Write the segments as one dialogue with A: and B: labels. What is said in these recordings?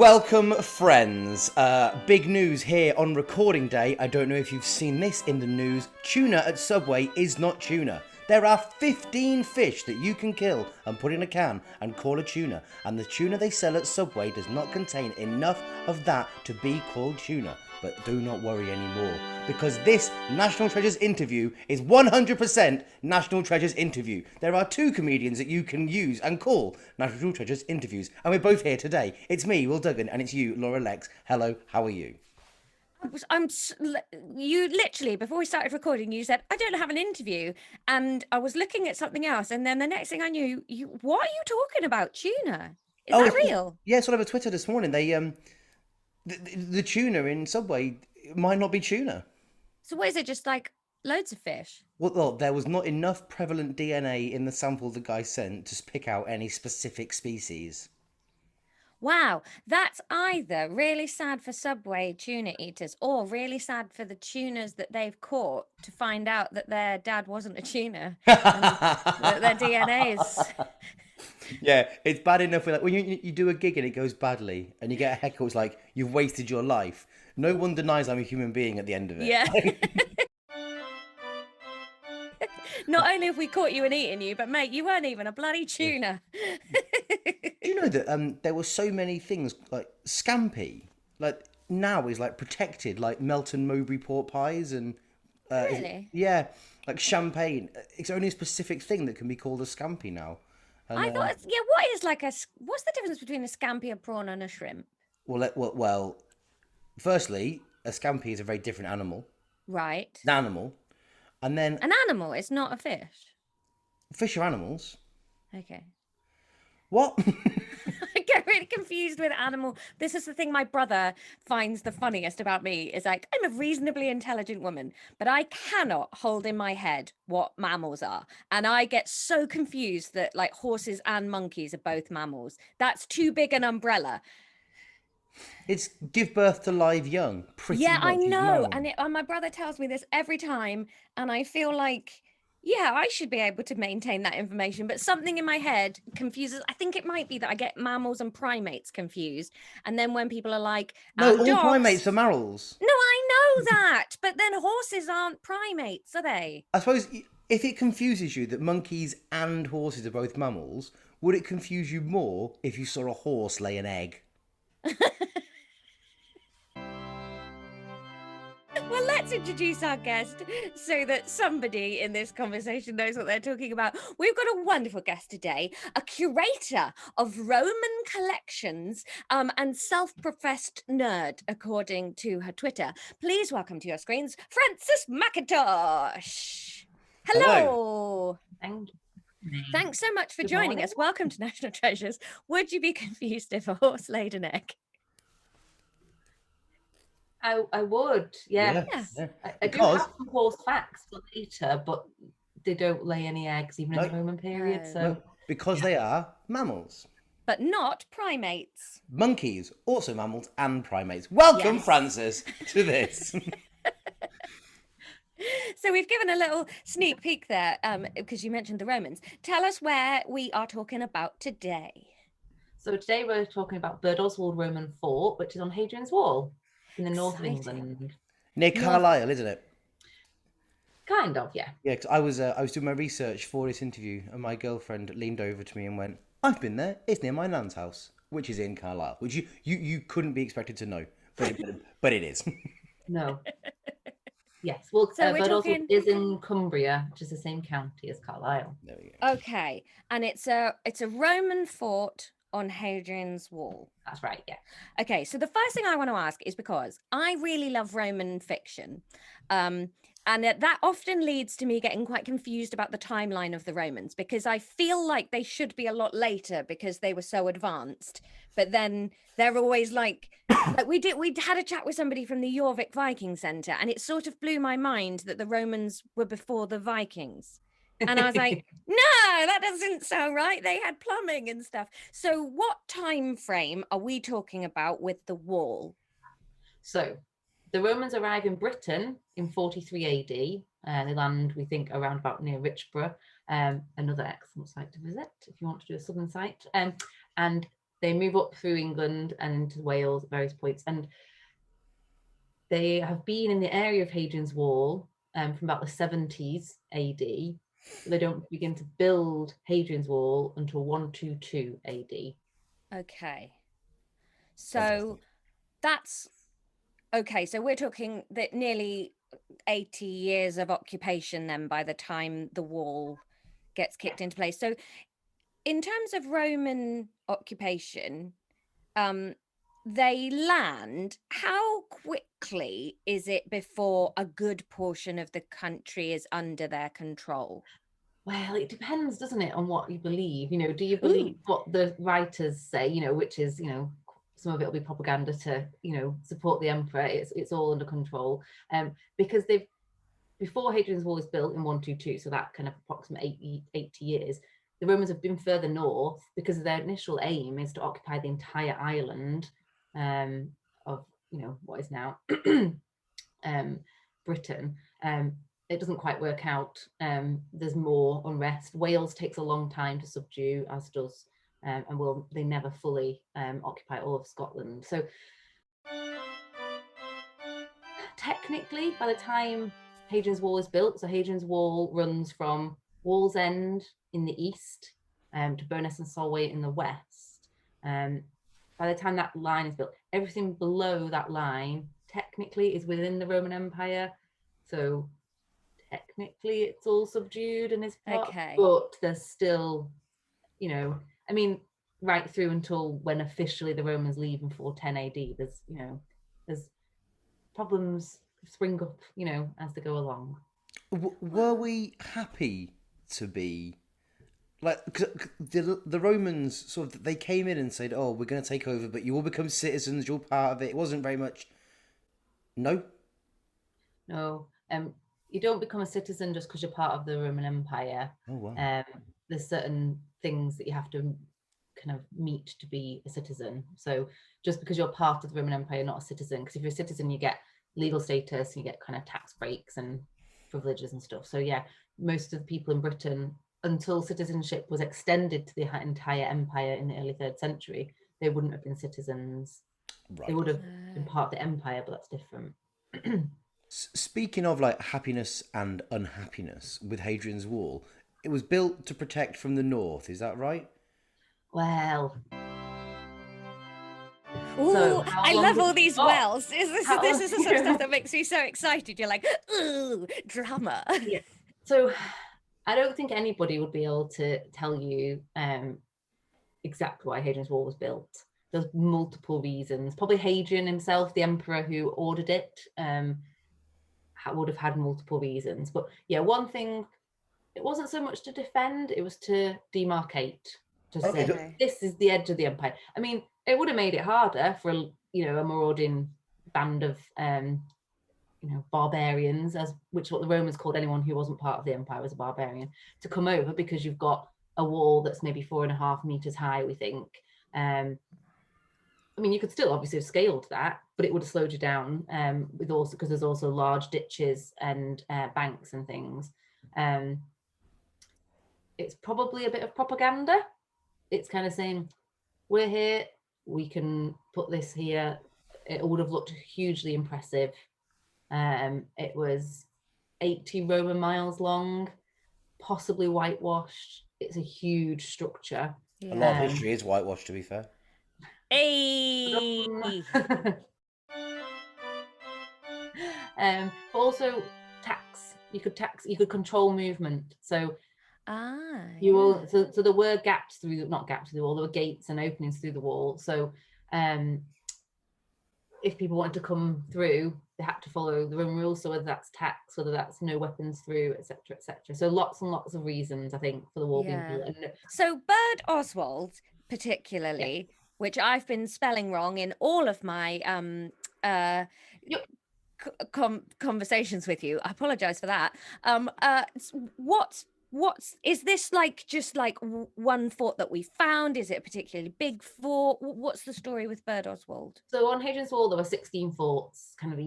A: Welcome, friends. Big news here on recording day. I don't know if you've seen this in the news. Tuna at Subway is not tuna. There are 15 fish that you can kill and put in a can and call a tuna. And the tuna they sell at Subway does not contain enough of that to be called tuna. But do not worry anymore, because this National Treasures interview is 100% National Treasures interview. There are two comedians that you can use and call National Treasures interviews, and we're both here today. It's me, Will Duggan, and it's you, Laura Lexx. Hello, how are you?
B: You literally, before we started recording, you said, I don't have an interview. And I was looking at something else. And then the next thing I knew, what are you talking about? Tuna? Is that real?
A: Yeah, it's all over Twitter this morning. The tuna in Subway might not be tuna.
B: So what is it, just like loads of fish?
A: Well, there was not enough prevalent DNA in the sample the guy sent to pick out any specific species.
B: Wow, that's either really sad for Subway tuna eaters or really sad for the tunas that they've caught to find out that their dad wasn't a tuna and that their DNA is...
A: Yeah, it's bad enough when, like, when you do a gig and it goes badly and you get a heckle, it's like, you've wasted your life. No one denies I'm a human being at the end of it.
B: Yeah. Not only have we caught you and eaten you, but mate, you weren't even a bloody tuna.
A: Do you know that there were so many things like scampi, like now is like protected, like Melton Mowbray pork pies and
B: Really?
A: yeah, like champagne. It's only a specific thing that can be called a scampi now. And,
B: I thought, yeah, what's the difference between a scampi, a prawn, and a shrimp?
A: well, firstly, a scampi is a very different animal.
B: Right.
A: It's an animal, and then
B: An animal, it's not a fish.
A: fish are animals.
B: Okay.
A: What?
B: I get really confused with animal. This is the thing my brother finds the funniest about me is like, I'm a reasonably intelligent woman, but I cannot hold in my head what mammals are. And I get so confused that like horses and monkeys are both mammals. That's too big an umbrella.
A: It's give birth to live young. Pretty
B: Yeah, I
A: much is
B: know.
A: mammal.
B: And my brother tells me this every time. And I feel like, yeah, I should be able to maintain that information. But something in my head confuses. I think it might be that I get mammals and primates confused. And then when people are like,
A: No,
B: and
A: all
B: dogs.
A: primates are mammals.
B: No, I know that. But then horses aren't primates, are they?
A: I suppose if it confuses you that monkeys and horses are both mammals, would it confuse you more if you saw a horse lay an egg?
B: Well, let's introduce our guest so that somebody in this conversation knows what they're talking about. We've got a wonderful guest today, a curator of Roman collections and self-professed nerd, according to her Twitter. Please welcome to your screens, Frances McIntosh. Hello.
C: Thank you.
B: Thanks so much for
C: Good
B: joining
C: morning.
B: us. Welcome to National Treasures. Would you be confused if a horse laid an egg?
C: I would, yeah.
B: Yes.
C: I do have some horse facts for later, but they don't lay any eggs even in the Roman period.
B: No.
C: So
A: Because they are mammals.
B: But not primates.
A: Monkeys, also mammals and primates. Welcome,
B: Yes.
A: Frances, to this.
B: So we've given a little sneak peek there because you mentioned the Romans. Tell us where we are talking about today.
C: So today we're talking about Birdoswald Roman Fort, which is on Hadrian's Wall in the north of
B: Exciting.
C: England.
A: Near Carlisle, isn't it?
C: Kind of, yeah.
A: Yeah, because I was doing my research for this interview, and my girlfriend leaned over to me and went, "I've been there. It's near my nan's house, which is in Carlisle." Which you couldn't be expected to know, but it is.
C: No. Yes, well,
B: So we're
C: Birdoswald
B: talking-
C: is in Cumbria, which is the same county as Carlisle.
A: There we go.
B: Okay, and it's a Roman fort on Hadrian's Wall.
C: That's right, yeah.
B: Okay, so the first thing I want to ask is because I really love Roman fiction. And that often leads to me getting quite confused about the timeline of the Romans because I feel like they should be a lot later because they were so advanced. But then they're always like we had a chat with somebody from the Jorvik Viking Center, and it sort of blew my mind that the Romans were before the Vikings. And I was like, no, that doesn't sound right. They had plumbing and stuff. So what time frame are we talking about with the wall?
C: So the Romans arrive in Britain in 43 AD. They land, we think, around about near Richborough, another excellent site to visit if you want to do a southern site. And they move up through England and into Wales at various points, and they have been in the area of Hadrian's Wall from about the 70s AD. They don't begin to build Hadrian's Wall until 122 AD.
B: Okay. So that's okay. So we're talking that nearly 80 years of occupation then by the time the wall gets kicked into place. So in terms of Roman occupation, they land, how quickly is it before a good portion of the country is under their control?
C: Well, it depends, doesn't it, on what you believe. Do you believe what the writers say, which is, some of it will be propaganda to, support the emperor. It's all under control. Because before Hadrian's Wall is built in 122, so that kind of approximate 80 years, the Romans have been further north because their initial aim is to occupy the entire island of, what is now Britain. It doesn't quite work out. There's more unrest. Wales takes a long time to subdue, as does, and they never fully occupy all of Scotland. So technically, by the time Hadrian's Wall is built, so Hadrian's Wall runs from Wallsend in the east to Bowness and Solway in the west. By the time that line is built, everything below that line technically is within the Roman Empire. So technically it's all subdued and is part, but there's still, right through until when officially the Romans leave in 410 AD, there's problems spring up, as they go along.
A: Were we happy to be like the Romans sort of, they came in and said, oh, we're going to take over, but you all become citizens, you're part of it. It wasn't very much. No,
C: you don't become a citizen just because you're part of the Roman Empire.
A: Oh, wow.
C: There's certain things that you have to kind of meet to be a citizen. So just because you're part of the Roman Empire, you're not a citizen, because if you're a citizen, you get legal status, you get kind of tax breaks and privileges and stuff. So yeah, most of the people in Britain, until citizenship was extended to the entire empire in the early 3rd century, they wouldn't have been citizens. Right. They would have been part of the empire, but that's different.
A: Speaking of like happiness and unhappiness with Hadrian's Wall, it was built to protect from the north, is that right?
C: Well,
B: ooh, so I love all these wells. This is the sort of stuff that makes me so excited. You're like, ooh, drama.
C: Yeah. So I don't think anybody would be able to tell you exactly why Hadrian's Wall was built. There's multiple reasons. Probably Hadrian himself, the emperor who ordered it, would have had multiple reasons. But yeah, one thing, it wasn't so much to defend, it was to demarcate. To say, this is the edge of the empire. I mean, it would have made it harder for a marauding band of barbarians, which is what the Romans called anyone who wasn't part of the empire as a barbarian, to come over, because you've got a wall that's maybe 4.5 meters high, we think. I mean, you could still obviously have scaled that, but it would have slowed you down because there's also large ditches and banks and things. It's probably a bit of propaganda. It's kind of saying, we're here, we can put this here. It would have looked hugely impressive. It was 80 Roman miles long, possibly whitewashed. It's a huge structure.
A: Yeah. A lot of history is whitewashed, to be fair.
B: Hey.
C: But also tax. You could control movement. So so there were gaps not gaps through the wall, there were gates and openings through the wall. So if people wanted to come through, they had to follow the Roman rules. So whether that's tax, whether that's no weapons through, etc., etc. So lots and lots of reasons, I think, for the wall being built.
B: So Birdoswald, particularly, which I've been spelling wrong in all of my conversations with you. I apologize for that. What's is this like? Just like one fort that we found? Is it a particularly big fort? What's the story with Birdoswald?
C: So on Hadrian's Wall there were 16 forts, kind of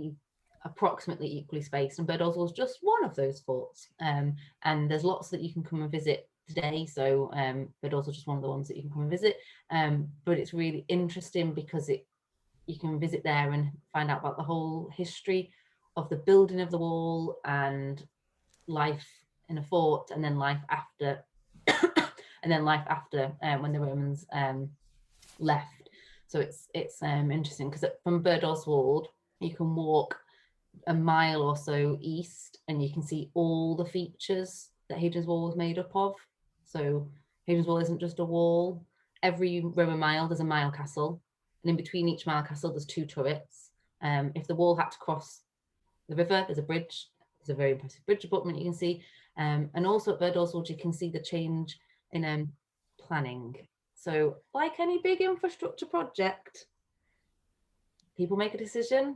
C: approximately equally spaced, and Birdoswald's just one of those forts. And there's lots that you can come and visit today. So but also just one of the ones that you can come and visit. But it's really interesting because you can visit there and find out about the whole history of the building of the wall and life in a fort, and then life after when the Romans left. So it's interesting because from Birdoswald you can walk a mile or so east and you can see all the features that Hadrian's Wall was made up of. So Hadrian's Wall isn't just a wall. Every Roman mile there's a mile castle, and in between each mile castle there's 2 turrets. If the wall had to cross the river, there's a bridge. There's a very impressive bridge abutment you can see. And also at Birdoswald you can see the change in planning. So like any big infrastructure project, people make a decision,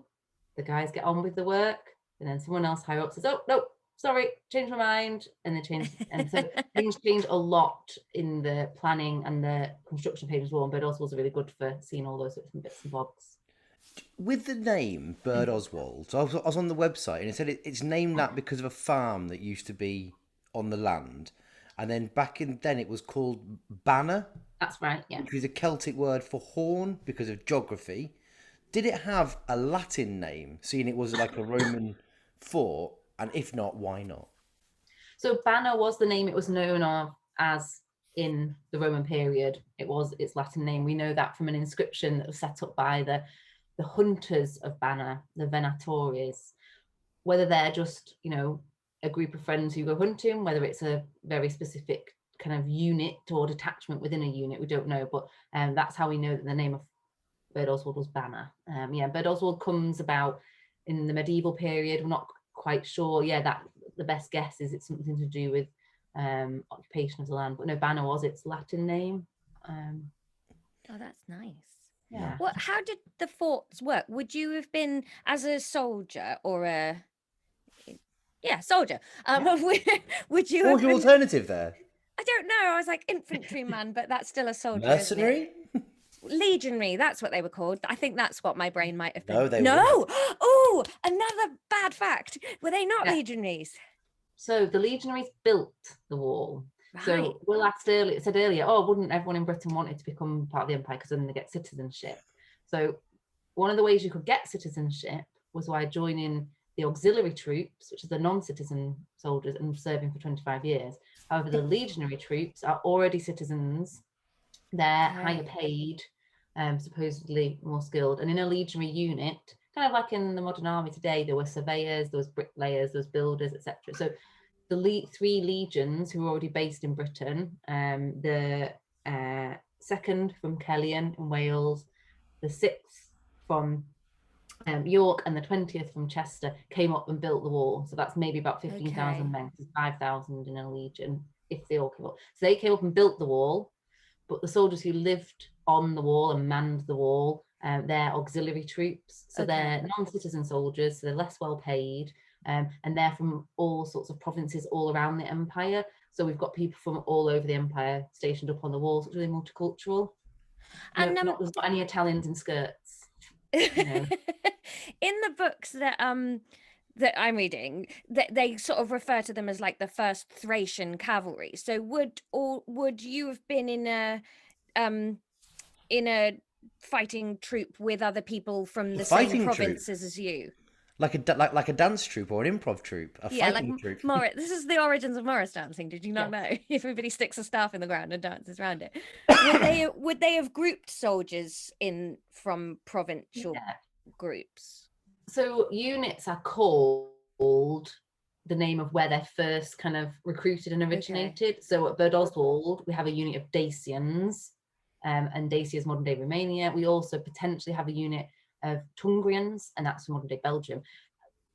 C: the guys get on with the work, and then someone else higher up says, oh no, sorry, change my mind, and they change. And so things change a lot in the planning and the construction of Hadrian's Wall, and Birdoswald's really good for seeing all those sorts of bits and bobs.
A: With the name Birdoswald, so I was on the website and it said it's named that because of a farm that used to be on the land, and then back in then it was called Banner.
C: That's right, yeah.
A: Which is a Celtic word for horn because of geography. Did it have a Latin name, seeing it was like a Roman fort? And if not, why not?
C: So Banner was the name it was known of as in the Roman period. It was its Latin name. We know that from an inscription that was set up by the hunters of Banner, the Venatores. Whether they're just, a group of friends who go hunting, whether it's a very specific kind of unit or detachment within a unit, we don't know, but that's how we know that the name of Birdoswald was Banner. Birdoswald comes about in the medieval period. We're not quite sure. That the best guess is it's something to do with occupation of the land, but no, Banner was its Latin name.
B: Oh, that's nice.
C: Yeah.
B: Well, how did the forts work? Would you have been as a soldier or a soldier? Would you?
A: What was your alternative there?
B: I don't know. I was like infantryman, but that's still a soldier.
A: Mercenary?
B: Legionary, that's what they were called. I think that's what my brain might have been.
A: No, they
B: weren't. Oh, another bad fact. Were they not legionaries?
C: So the legionaries built the wall.
B: Right.
C: So Will said earlier, wouldn't everyone in Britain wanted to become part of the empire because then they get citizenship? So one of the ways you could get citizenship was by joining the auxiliary troops, which are the non-citizen soldiers, and serving for 25 years. However, the legionary troops are already citizens. They're higher paid, supposedly more skilled. And in a legionary unit, kind of like in the modern army today, there were surveyors, there was bricklayers, there was builders, etc. So the 3 legions who were already based in Britain, the 2nd from Cellian in Wales, the 6th from York, and the 20th from Chester came up and built the wall. So that's maybe about 15,000 men, 5,000 in a legion if they all came up. So they came up and built the wall, but the soldiers who lived on the wall and manned the wall, they're auxiliary troops. So they're non-citizen soldiers, so they're less well paid, and they're from all sorts of provinces all around the empire. So we've got people from all over the empire stationed up on the walls. It's really multicultural. And there's not any Italians in skirts.
B: In the books that I'm reading, that they sort of refer to them as like the first Thracian cavalry. So would you have been in a fighting troop with other people from the same provinces as you?
A: Like a dance troupe or an improv troupe, a fighting troupe.
B: Morris. This is the origins of Morris dancing. Did you not know? Everybody sticks a staff in the ground and dances around it. Would they have grouped soldiers in from provincial groups?
C: So units are called the name of where they're first kind of recruited and originated. So at Birdoswald, we have a unit of Dacians, and Dacia is modern day Romania. We also potentially have a unit of Tungrians, and that's modern day Belgium.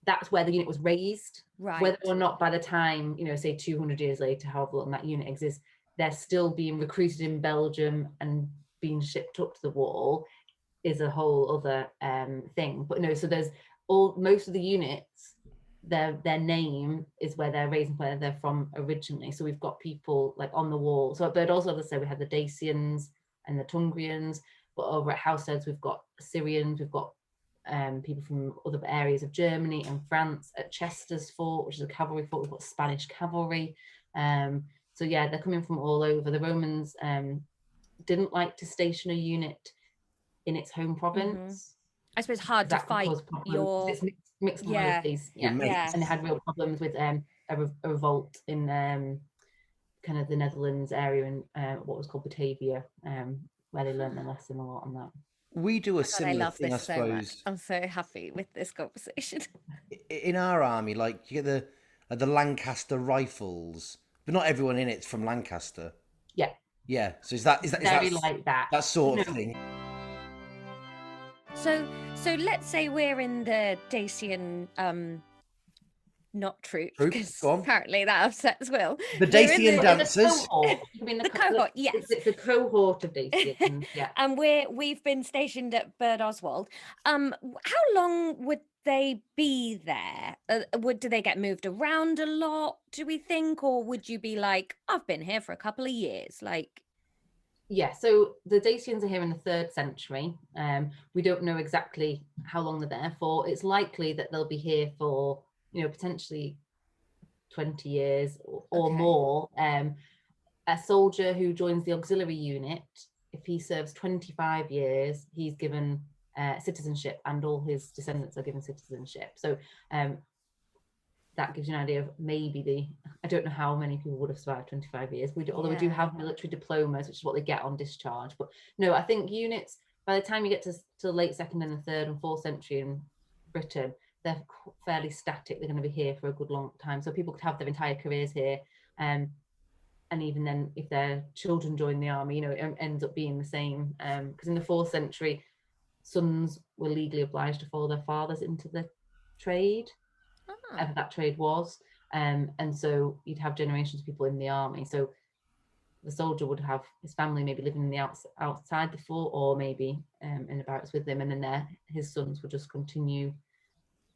C: That's where the unit was raised.
B: Right.
C: Whether or not by the time, say 200 years later, however long that unit exists, they're still being recruited in Belgium and being shipped up to the wall is a whole other thing. But no, so there's most of the units, their name is where they're raised and where they're from originally. So we've got people like on the wall. So at Birdoswald, as I say, we have the Dacians and the Tungrians, but over at Housesteads we've got Assyrians, we've got people from other areas of Germany and France. At Chester's Fort, which is a cavalry fort, we've got Spanish cavalry. So So yeah, they're coming from all over. The Romans didn't like to station a unit in its home province.
B: I suppose hard to
C: That could
B: fight
C: cause problems.
B: your
C: It's mixed
B: yeah
C: loyalties.
A: Your mates.
B: yeah.
C: And they had real problems with a revolt in kind of the Netherlands area and what was called Batavia, where they learned their lesson a lot on that.
A: We do a
B: God, I
A: similar
B: love
A: thing, I
B: this so much.
A: suppose.
B: I'm so happy with this conversation.
A: In our army, like you get the Lancaster Rifles, but not everyone in it's from Lancaster.
C: Yeah.
A: Yeah. So is that
C: Very like that.
A: that sort of thing?
B: So let's say we're in the Dacian not troop, because
A: Go on.
B: apparently that upsets Will.
A: The Dacian dancers.
B: The cohort, yes.
C: It's a cohort of Dacians, yeah.
B: And we've been stationed at Birdoswald. How long would they be there? Do they get moved around a lot, do we think? Or would you be like, I've been here for a couple of years? Like,
C: yeah, so the Dacians are here in the 3rd century. We don't know exactly how long they're there for. It's likely that they'll be here for, potentially 20 years or more. A soldier who joins the auxiliary unit, if he serves 25 years, he's given citizenship, and all his descendants are given citizenship. So that gives you an idea of maybe I don't know how many people would have survived 25 years. Although we do have military diplomas, which is what they get on discharge. But no, I think units, by the time you get to the late 2nd and the 3rd and 4th century in Britain, they're fairly static. They're going to be here for a good long time. So people could have their entire careers here. And even then, if their children join the army, it ends up being the same. Because in the 4th century, sons were legally obliged to follow their fathers into the trade. Whatever that trade was, and so you'd have generations of people in the army. So the soldier would have his family maybe living in the outside the fort, or maybe in the barracks with him, and then his sons would just continue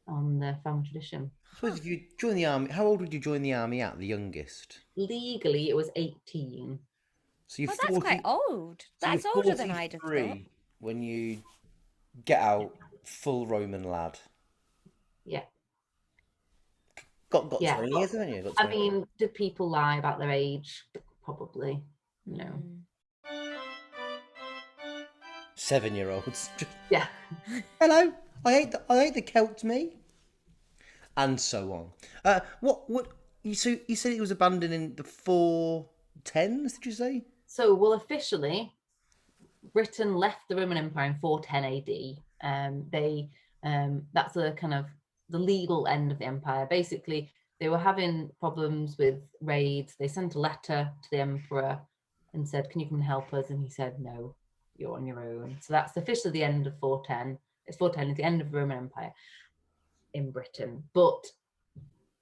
C: on the family tradition.
A: I suppose if you join the army, how old would you join the army at? The youngest?
C: Legally, it was 18.
A: So you're 40,
B: that's quite old.
A: So
B: that's older than I'd have thought.
A: When you get out, full Roman lad.
C: Yeah.
A: Got 20 years, haven't you?
C: I mean, did people lie about their age? Probably,
A: 7-year-olds.
C: Yeah.
A: Hello, I hate the Celts, me. And so on. What? You said it was abandoned in the 410s? Did you say?
C: So, well, officially, Britain left the Roman Empire in 410 AD. That's the kind of the legal end of the empire. Basically, they were having problems with raids. They sent a letter to the emperor and said, can you come and help us? And he said, no, you're on your own. So that's officially the end of 410. It's 410 is the end of the Roman Empire in Britain. But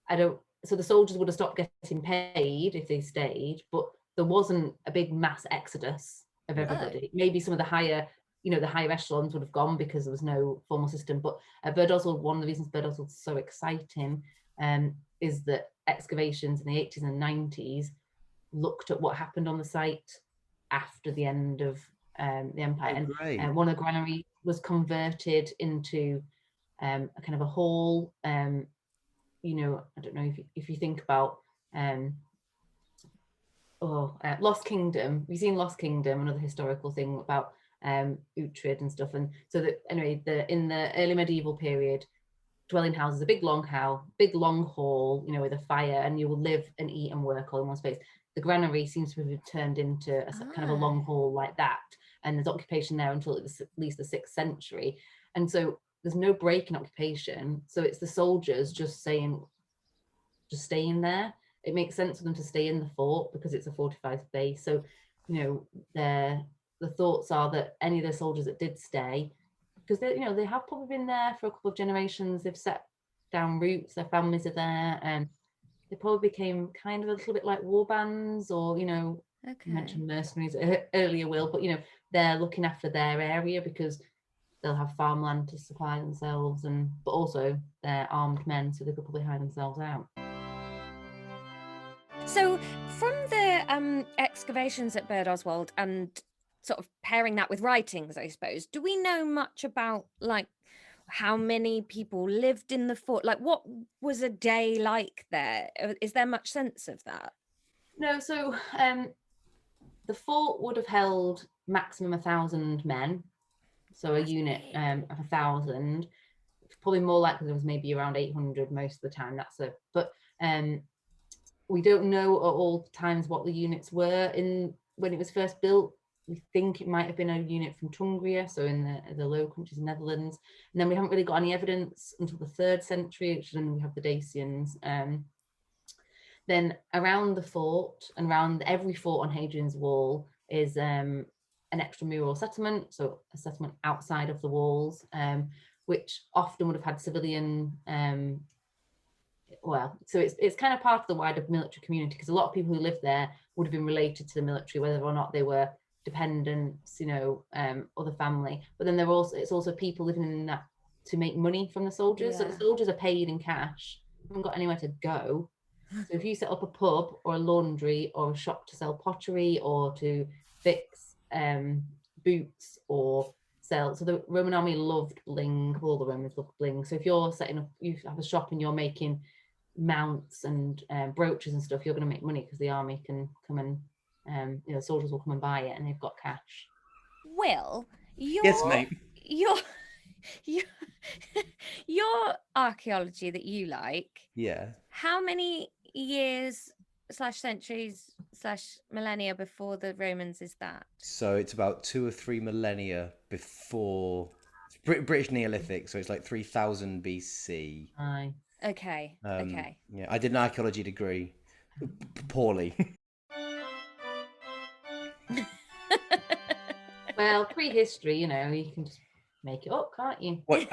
C: so the soldiers would have stopped getting paid if they stayed, but there wasn't a big mass exodus of everybody. Maybe some of the higher echelons would have gone because there was no formal system. But Birdoswald, one of the reasons Birdoswald's so exciting is that excavations in the 80s and 90s looked at what happened on the site after the end of the empire. And one of the granaries was converted into a kind of a hall. I don't know if you think about Lost Kingdom. We've seen Lost Kingdom, another historical thing about Uhtred and stuff. And so that anyway, in the early medieval period, dwelling houses, a big long hall, with a fire, and you will live and eat and work all in one space. The granary seems to have turned into a kind of a long hall like that, and there's occupation there until at least the 6th century. And so there's no break in occupation. So it's the soldiers just staying there. It makes sense for them to stay in the fort because it's a fortified base. So, the thoughts are that any of the soldiers that did stay, because they have probably been there for a couple of generations, they've set down roots, their families are there, and they probably became kind of a little bit like war bands, or you mentioned mercenaries earlier, Will, but they're looking after their area because they'll have farmland to supply themselves, but also they're armed men, so they could probably hire themselves out.
B: So from the excavations at Birdoswald and sort of pairing that with writings, I suppose, do we know much about like how many people lived in the fort? Like what was a day like there? Is there much sense of that?
C: No, so the fort would have held maximum 1,000 men, so a unit of 1,000. Probably more likely there was maybe around 800 most of the time. But we don't know at all times what the units were in when it was first built. We think it might have been a unit from Tungria, so in the Low Countries, Netherlands. And then we haven't really got any evidence until the 3rd century, which then we have the Dacians. Then around the fort and around every fort on Hadrian's Wall is an extramural settlement, so a settlement outside of the walls, which often would have had civilian so it's kind of part of the wider military community, because a lot of people who lived there would have been related to the military, whether or not they were dependents, other family. But then it's also people living in that to make money from the soldiers. So the soldiers are paid in cash, haven't got anywhere to go. So if you set up a pub or a laundry or a shop to sell pottery or to fix boots or sell, so the Roman army loved bling. All the Romans loved bling. So if you're setting up, you have a shop and you're making mounts and brooches and stuff, you're going to make money because the army can come and soldiers will come and buy it, and they've got cash.
B: Will,
A: Yes, mate.
B: Your archaeology that you like,
A: Yeah.
B: how many years / centuries / millennia before the Romans is that?
A: So it's about 2 or 3 millennia before British Neolithic, so it's like 3000 BC.
C: Aye.
B: Okay. Okay.
A: Yeah, I did an archaeology degree, poorly.
C: Well, prehistory, you can just make it up, can't you?
A: What,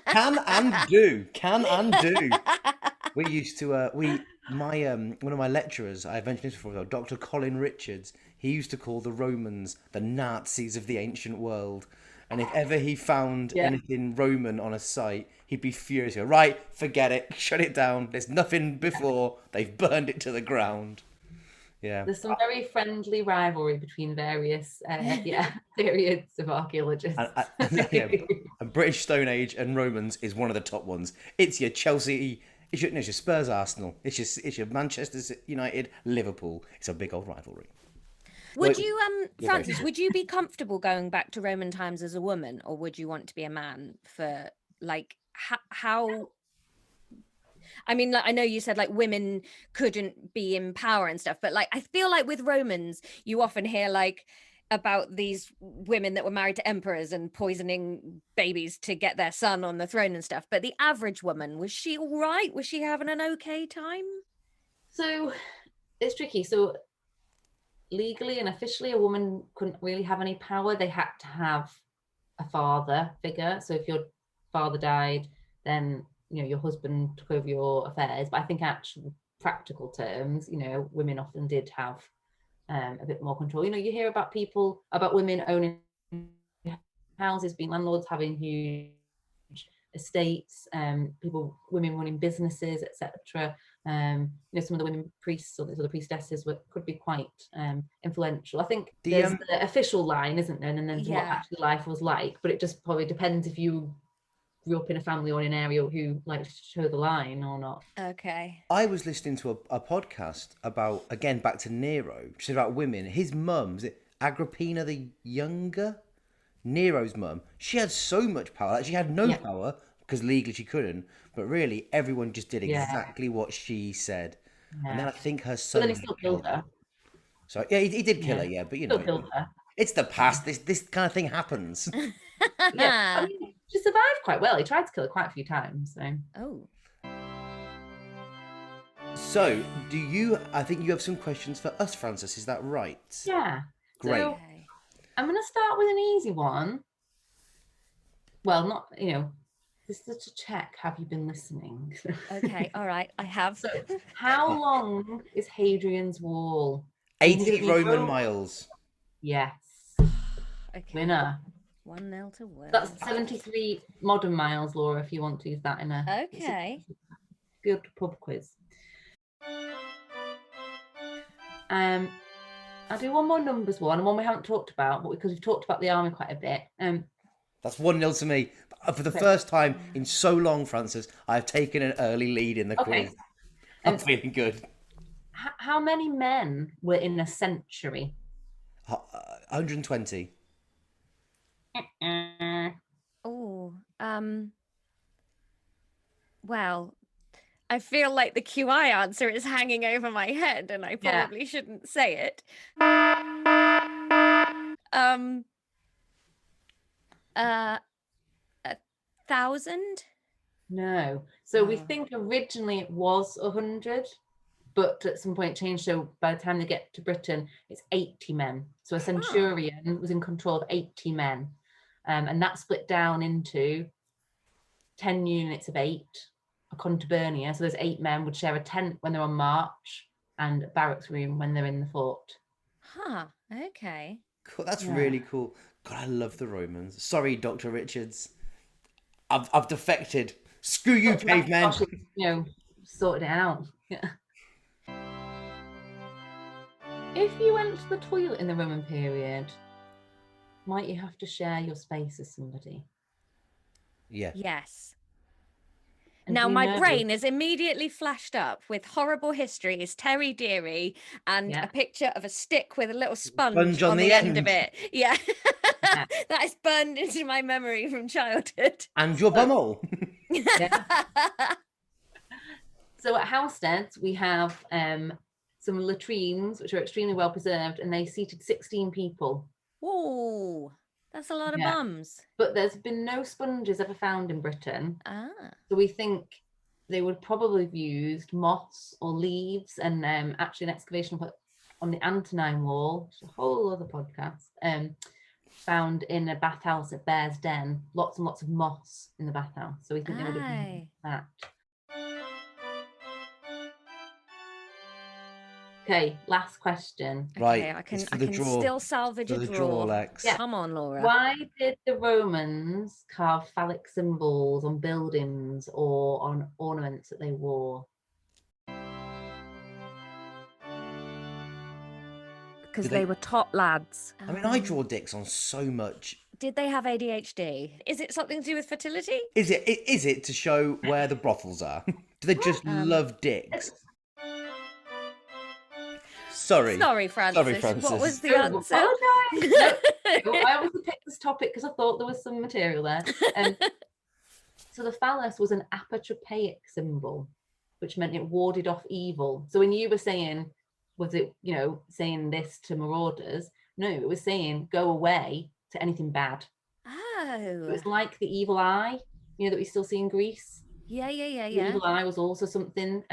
A: can and do. We used to one of my lecturers, I've mentioned this before, Dr. Colin Richards, he used to call the Romans the Nazis of the ancient world. And if ever he found anything Roman on a site, he'd be furious. He'd go, right, forget it, shut it down. There's nothing before. They've burned it to the ground. Yeah.
C: There's some very friendly rivalry between various periods of archaeologists.
A: And British Stone Age and Romans is one of the top ones. It's your Chelsea, it's your Spurs Arsenal, it's your Manchester United Liverpool. It's a big old rivalry.
B: Would you, Frances, would you be comfortable going back to Roman times as a woman, or would you want to be a man for how? I mean, I know you said women couldn't be in power and stuff, but I feel like with Romans, you often hear about these women that were married to emperors and poisoning babies to get their son on the throne and stuff. But the average woman, was she all right? Was she having an okay time?
C: So it's tricky. So legally and officially, a woman couldn't really have any power. They had to have a father figure. So if your father died, then your husband took over your affairs. But I think actual practical terms, women often did have a bit more control. You hear about women owning houses, being landlords, having huge estates, women running businesses, etc. Some of the women priests or the priestesses could be quite influential. I think there's the official line, isn't there? And then there's what actually life was like. But it just probably depends if you grew up in a family or in an area who likes to show the line or not.
B: Okay.
A: I was listening to a podcast about, again, back to Nero, which is about women. His mum, is it Agrippina the Younger? Nero's mum. She had so much power. She had no power because legally she couldn't. But really, everyone just did exactly what she said. Yeah. And then I think her son...
C: But then he still killed her.
A: So, yeah, he did kill her, but
C: Still killed her.
A: It's the past. This kind of thing happens.
C: I mean, she survived quite well. He tried to kill her quite a few times.
A: So, I think you have some questions for us, Frances, is that right?
C: Yeah.
A: Great.
C: So, I'm going to start with an easy one. Well, not, just to check, have you been listening?
B: Okay, all right, I have.
C: So, how long is Hadrian's Wall?
A: 80 Roman miles.
C: Yes.
B: Okay.
C: Winner.
B: 1-0 to Will.
C: That's 73 modern miles, Laura, if you want to use that in a good pub quiz. I'll do one more numbers one, and one we haven't talked about, but because we've talked about the army quite a bit.
A: That's 1-0 to me. For the first time in so long, Frances, I've taken an early lead in the quiz. I'm feeling good.
C: How many men were in a century?
A: 120.
B: Oh, well, I feel like the QI answer is hanging over my head, and I
C: Yeah.
B: probably shouldn't say it. A 1,000?
C: No. So we
B: Oh.
C: think originally it was 100, but at some point changed. So by the time they get to Britain, it's 80 men. So a centurion was in control of 80 men. And that split down into 10 units of 8, a contubernia. So those 8 men would share a tent when they're on march and a barracks room when they're in the fort.
B: Huh, okay.
A: Cool. That's really cool. God, I love the Romans. Sorry, Dr. Richards. I've defected. Screw you, caveman.
C: Sorted it out. Yeah. If you went to the toilet in the Roman period, might you have to share your space with somebody?
A: Yeah.
B: Yes.
C: And
B: now,
C: do you
B: my
C: know-
B: brain is immediately flashed up with horrible histories, Terry Deary, and a picture of a stick with a little sponge on the end of it. Yeah. That is burned into my memory from childhood.
A: And your bumhole.
C: Yeah. So at Housesteads, we have some latrines, which are extremely well preserved, and they seated 16 people.
B: Whoa, that's a lot of bums.
C: But there's been no sponges ever found in Britain.
B: Ah.
C: So we think they would probably have used moss or leaves, and actually an excavation on the Hadrians Wall, which is a whole other podcast, found in a bathhouse at Bear's Den, lots and lots of moss in the bathhouse. So we think they would have used that. Okay, last question.
A: Right,
B: okay, I can
A: draw.
B: still salvage a draw.
A: Lexx.
C: Yeah.
B: Come on, Laura.
C: Why did the Romans carve phallic symbols on buildings or on ornaments that they wore?
B: Because they were top lads.
A: I mean, I draw dicks on so much.
B: Did they have ADHD? Is it something to do with fertility?
A: Is it to show where the brothels are? Do they just love dicks? Sorry,
B: Francis. What was the answer?
C: I obviously picked this topic because I thought there was some material there. So the phallus was an apotropaic symbol, which meant it warded off evil. So when you were saying, was it, saying this to marauders? No, it was saying go away to anything bad.
B: Oh.
C: It was like the evil eye, that we still see in Greece.
B: Yeah.
C: The evil eye was also something.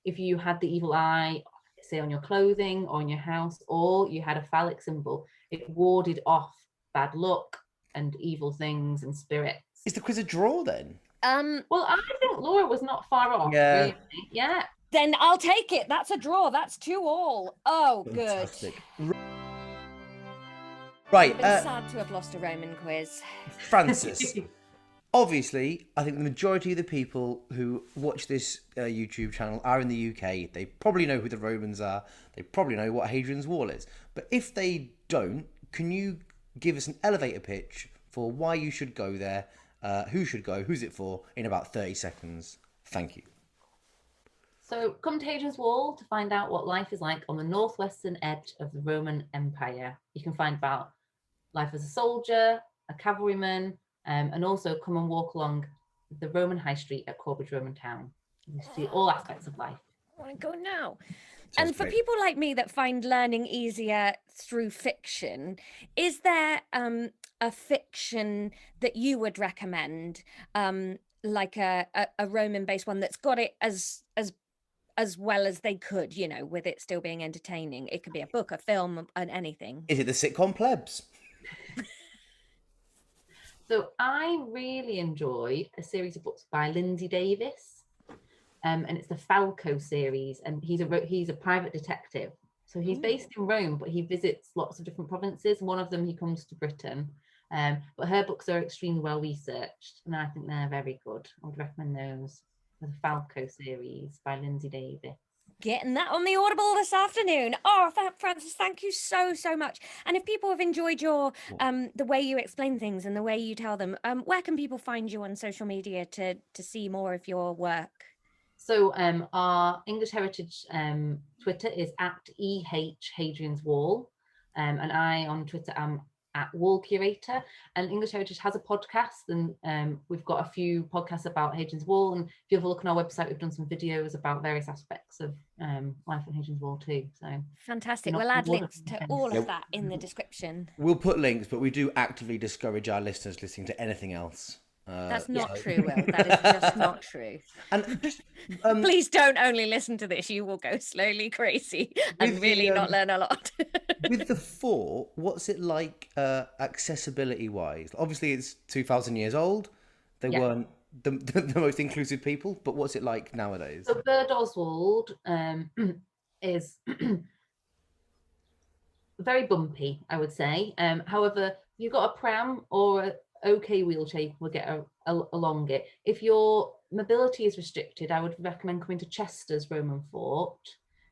C: If you had the evil eye, say on your clothing or in your house, or you had a phallic symbol, it warded off bad luck and evil things and spirits.
A: Is the quiz a draw then?
C: Well, I think Laura was not far off.
A: Yeah.
C: Really. Yeah.
B: Then I'll take it. That's a draw. That's 2-2. Oh,
A: Fantastic.
B: Good.
A: Right.
B: It's sad to have lost a Roman quiz.
A: Francis. Obviously, I think the majority of the people who watch this YouTube channel are in the UK. They probably know who the Romans are. They probably know what Hadrian's Wall is. But if they don't, can you give us an elevator pitch for why you should go there, who should go, who's it for, in about 30 seconds? Thank you.
C: So come to Hadrian's Wall to find out what life is like on the northwestern edge of the Roman Empire. You can find about life as a soldier, a cavalryman, and also come and walk along the Roman High Street at Corbridge Roman Town. You see all aspects of life.
B: I want to go now.
A: Sounds
B: and for
A: great.
B: people like me that find learning easier through fiction, is there a fiction that you would recommend, like a Roman-based one that's got it as well as they could, with it still being entertaining? It could be a book, a film, and anything.
A: Is it the sitcom Plebs?
C: So I really enjoy a series of books by Lindsay Davis, and it's the Falco series, and he's a private detective. So he's based in Rome, but he visits lots of different provinces. One of them, he comes to Britain, but her books are extremely well researched, and I think they're very good. I would recommend those. The Falco series by Lindsay Davis.
B: Getting that on the Audible this afternoon. Oh, Francis, thank you so much. And if people have enjoyed your the way you explain things and the way you tell them, where can people find you on social media to see more of your work?
C: So our English Heritage Twitter is at Hadrians Wall, and I on Twitter am at Wall Curator. And English Heritage has a podcast, and we've got a few podcasts about Hadrian's Wall. And if you have a look on our website, we've done some videos about various aspects of life on Hadrian's Wall too. So
B: fantastic. We'll add links to all of that in the description.
A: We'll put links, but we do actively discourage our listeners listening to anything else.
B: That's not true, Will. That is just not true.
A: And just,
B: please don't only listen to this. You will go slowly crazy and really not learn a lot.
A: With the fort, what's it like accessibility-wise? Obviously, it's 2,000 years old. They weren't the most inclusive people, but what's it like nowadays?
C: So Birdoswald is very bumpy, I would say. However, you've got a pram or a okay wheelchair, you will get along it. If your mobility is restricted, I would recommend coming to Chester's Roman Fort,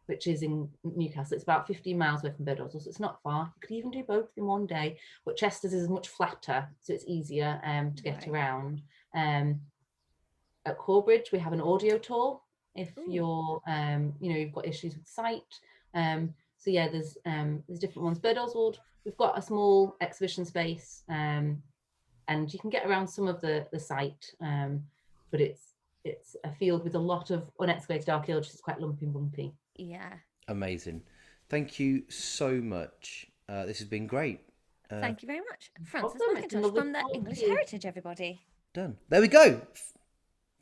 C: which is in Newcastle. It's about 15 miles away from Birdoswald, so it's not far. You could even do both in one day, but Chester's is much flatter, so it's easier to get around. At Corbridge, we have an audio tour if you're, you've got issues with sight. So yeah, there's different ones. Birdoswald, we've got a small exhibition space, and you can get around some of the site, but it's a field with a lot of unexcavated archaeology. It's quite lumpy and bumpy.
B: Yeah.
A: Amazing. Thank you so much. This has been great.
B: Thank you very much. Frances McIntosh from the English Heritage, everybody.
A: Done. There we go.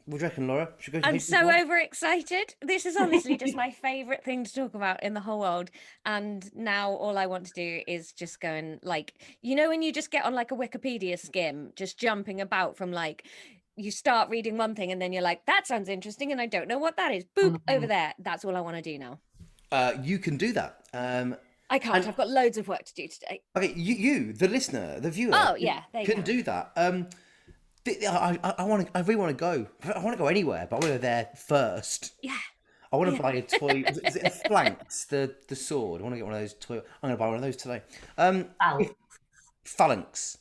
A: What do you reckon, Laura? Should we go to
B: I'm so overexcited. This is honestly just my favourite thing to talk about in the whole world. And now all I want to do is just go and when you just get on like a Wikipedia skim, just jumping about from you start reading one thing and then you're like, that sounds interesting and I don't know what that is. Boop, over there. That's all I want to do now.
A: You can do that.
B: I can't. I've got loads of work to do today.
A: Okay, you, the listener, the viewer, can do that. I really want to go. I want to go anywhere, but I want to go there first.
B: Yeah.
A: I want to buy a toy. Is it a phalanx? The sword. I want to get one of those toy. I'm going to buy one of those today. Phalanx.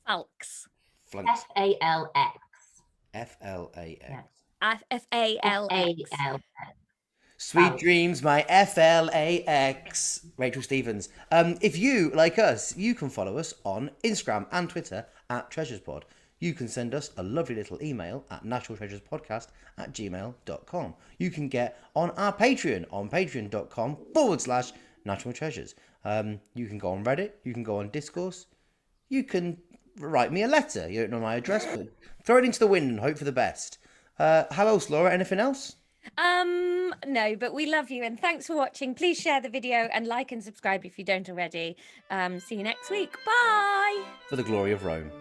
B: Phalanx.
C: F-A-L-X.
A: F-L-A-X.
B: F-A-L-X.
A: Sweet dreams, my F-L-A-X. Rachel Stevens. If you, like us, you can follow us on Instagram and Twitter at TreasuresPod. You can send us a lovely little email at naturaltreasurespodcast@gmail.com. You can get on our Patreon on patreon.com/naturaltreasures. You can go on Reddit. You can go on Discourse. You can write me a letter. You don't know my address, but throw it into the wind and hope for the best. How else, Laura? Anything else?
B: No, but we love you and thanks for watching. Please share the video and like and subscribe if you don't already. See you next week. Bye.
A: For the glory of Rome.